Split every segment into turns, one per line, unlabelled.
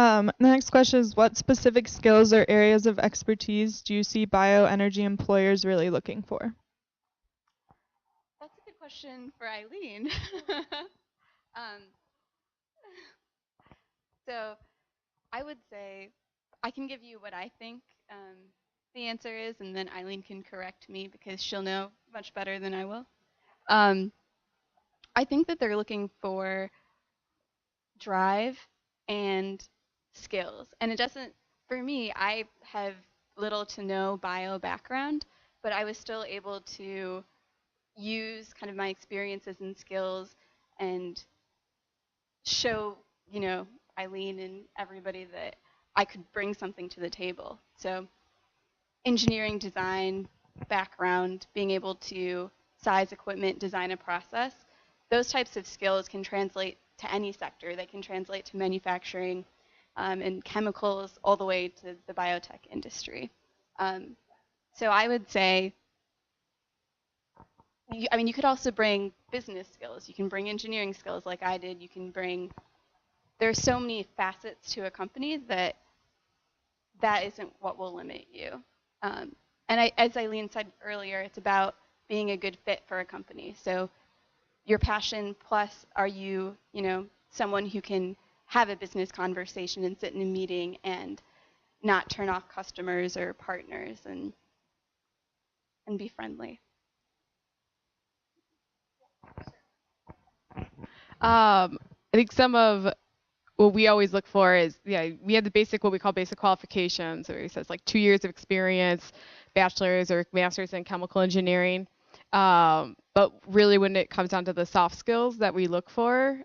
The next question is, what specific skills or areas of expertise do you see bioenergy employers really looking for?
That's a good question for Eileen. um, so I would say I can give you what I think the answer is, and then Eileen can correct me because she'll know much better than I will. Um, I think that they're looking for drive and skills. And it doesn't, for me, I have little to no bio background, but I was still able to use kind of my experiences and skills and show, Eileen and everybody that I could bring something to the table. So, engineering design background, being able to size equipment, design a process, those types of skills can translate to any sector. They can translate to manufacturing and chemicals all the way to the biotech industry. Um, so I would say, you could also bring business skills. You can bring engineering skills like I did. You can bring, there's so many facets to a company that that isn't what will limit you. And as Eileen said earlier, it's about being a good fit for a company. So your passion plus, are you, someone who can have a business conversation and sit in a meeting and not turn off customers or partners and be friendly.
I think some of what we always look for is, we have the basic, what we call basic qualifications. So it says like 2 years of experience, bachelor's or master's in chemical engineering. But really when it comes down to the soft skills that we look for,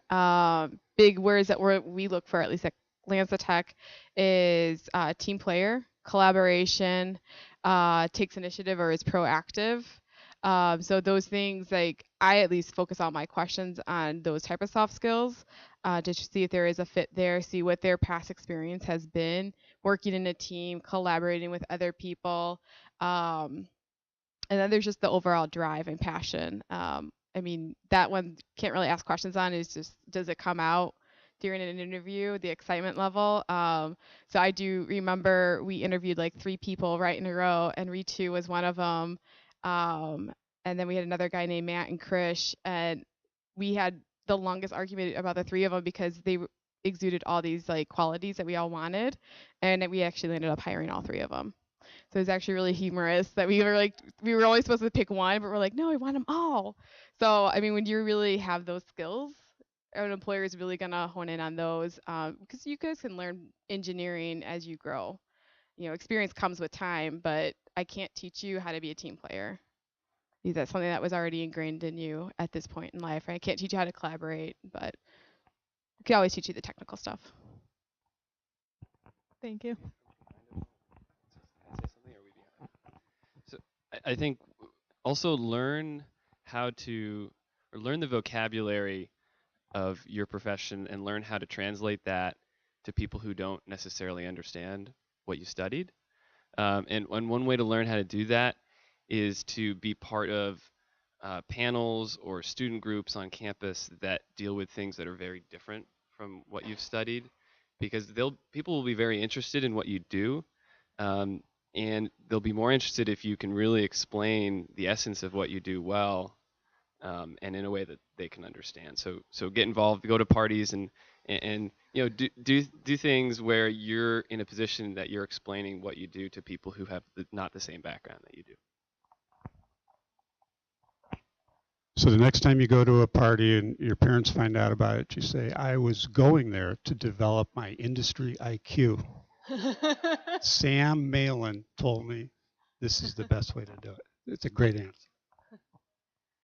big words that we look for, at least at Lanza Tech, is team player, collaboration, takes initiative or is proactive. So those things, like I at least focus all my questions on those type of soft skills, to see if there is a fit there, see what their past experience has been, working in a team, collaborating with other people. And then there's just the overall drive and passion. I mean, that one can't really ask questions on, is just, does it come out during an interview, the excitement level? So I do remember we interviewed like 3 people right in a row, and Ritu was one of them. And then we had another guy named Matt and Krish, and we had the longest argument about the 3 of them because they exuded all these like qualities that we all wanted, and then we actually ended up hiring all 3 of them. So it's actually really humorous that we were only supposed to pick one, but we're like, no, we want them all. So I mean, when you really have those skills, an employer is really gonna hone in on those, because you guys can learn engineering as you grow. Experience comes with time, but I can't teach you how to be a team player. That's something that was already ingrained in you at this point in life. Right? I can't teach you how to collaborate, but I can always teach you the technical stuff.
Thank you.
So I think also learn how to, or learn the vocabulary of your profession and learn how to translate that to people who don't necessarily understand what you studied. And one way to learn how to do that is to be part of panels or student groups on campus that deal with things that are very different from what you've studied, because people will be very interested in what you do, and they'll be more interested if you can really explain the essence of what you do well, and in a way that they can understand. So get involved, go to parties, and do things where you're in a position that you're explaining what you do to people who have not the same background that you do.
So the next time you go to a party and your parents find out about it, you say, I was going there to develop my industry IQ. Sam Malin told me this is the best way to do it. It's a great answer.